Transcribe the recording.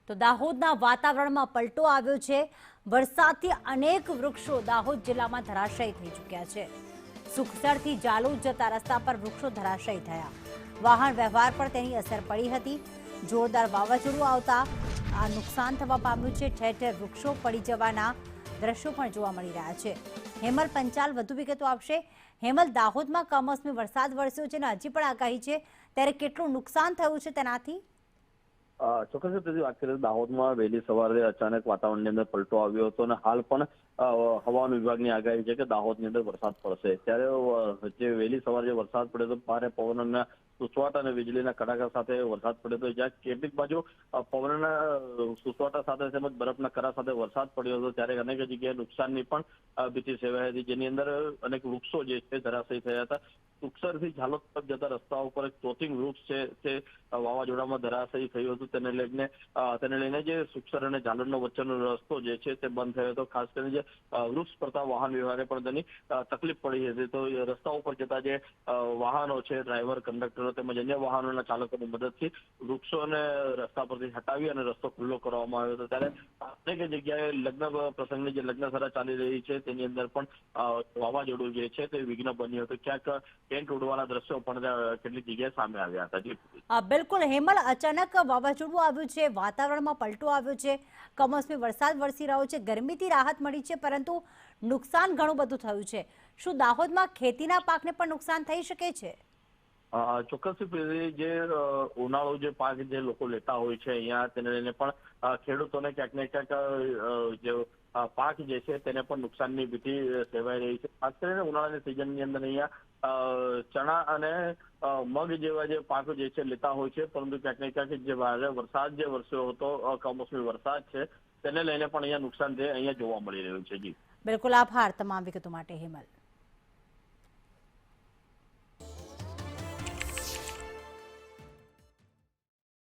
તો દાહોદના વાતાવરણમાં પલટો આવ્યો છે। વરસાદથી અનેક વૃક્ષો દાહોદ જિલ્લામાં ધરાશાયી થઈ ચૂક્યા છે। સુખસરથી જાલોદ જતા રસ્તા પર વૃક્ષો ધરાશાયી થયા। વાહન વ્યવહાર પર તેની અસર પડી હતી। જોરદાર વાવાઝોડું આવતા આ નુકસાન થવા પામ્યું છે। ઠેર ઠેર વૃક્ષો પડી જવાના દ્રશ્યો પણ જોવા મળી રહ્યા છે। હેમલ પંચાલ વધુ વિગતો આપશે। હેમલ, દાહોદમાં કમોસમી વરસાદ વરસ્યો છે અને હજી પણ આગાહી છે, ત્યારે કેટલું નુકસાન થયું છે તેનાથી? ચોક્કસ વાત કરીએ તો દાહોદમાં વહેલી સવારે અચાનક વાતાવરણની અંદર પલટો આવ્યો હતો અને હાલ પણ હવામાન વિભાગની આગાહી છે કે દાહોદની અંદર વરસાદ પડશે। ત્યારે જે વહેલી સવારે જે વરસાદ પડ્યો તો ભારે પવનના સુસવાટા અને વીજળીના કડાકા સાથે વરસાદ પડ્યો હતો। જ્યાં કેટલીક બાજુ પવનના સુસવાટા સાથે તેમજ બરફના કરા સાથે વરસાદ પડ્યો હતો, ત્યારે અનેક જગ્યાએ નુકસાનની પણ ભીતિ સેવાઈ હતી, જેની અંદર અનેક વૃક્ષો જે છે ધરાશાયી થયા હતા। સુખસરથી ઝાલોદ તરફ જતા રસ્તા ઉપર એક ચોથિંગ વૃક્ષ છે તે વાવાઝોડામાં ધરાશાયી થયું હતું। તેને લઈને જે સુખસર અને ઝાલોદનો વચ્ચેનો રસ્તો જે છે તે બંધ થયો હતો। ખાસ કરીને જે વૃક્ષ પડતા વાહન વ્યવહારે પણ તેની તકલીફ પડી હતી। તો રસ્તા ઉપર જતા જે વાહનો છે, ડ્રાઈવર, કંડક્ટરો તેમજ અન્ય વાહનોના ચાલકોની મદદથી વૃક્ષોને રસ્તા પરથી હટાવી અને રસ્તો ખુલ્લો કરવામાં આવ્યો હતો। ત્યારે અનેક જગ્યાએ લગ્ન પ્રસંગની જે લગ્નસરા ચાલી રહી છે તેની અંદર પણ વાવાઝોડું જે છે તે વિઘ્ન બન્યું હતું। ક્યાંક ટેન્ટ ઉડવાના દ્રશ્યો પણ કેટલીક જગ્યાએ સામે આવ્યા હતા। બિલકુલ હેમલ, અચાનક વાવાઝોડું આવ્યું છે, વાતાવરણમાં પલટો આવ્યો છે, કમોસમી વરસાદ વરસી રહ્યો છે, ગરમીથી રાહત મળી છે, પરંતુ નુકસાન ઘણું બધું થયું છે। શું દાહોદમાં ખેતીના પાકને પણ નુકસાન થઈ શકે છે? ચોક્કસ જે ઉનાળુ જે પાક જે લોકો લેતા હોય છે અહીંયા, તેને લઈને પણ ખેડૂતોને ક્યાંક ને ક્યાંક જે પાક જે છે તેને પણ નુકસાનની ભીતિ સેવાઈ રહી છે। ખાસ કરીને ઉનાળાની સિઝનની અંદર અહીંયા ચણા અને મગ જેવા જે પાક જે છે લેતા હોય છે, પરંતુ ક્યાંક ને ક્યાંક જે ભારે વરસાદ જે વરસ્યો હતો, કમોસમી વરસાદ છે, તેને લઈને પણ અહીંયા નુકસાન છે અહીંયા જોવા મળી રહ્યું છે। જી બિલકુલ, આભાર તમામ વિગતો માટે હેમલ।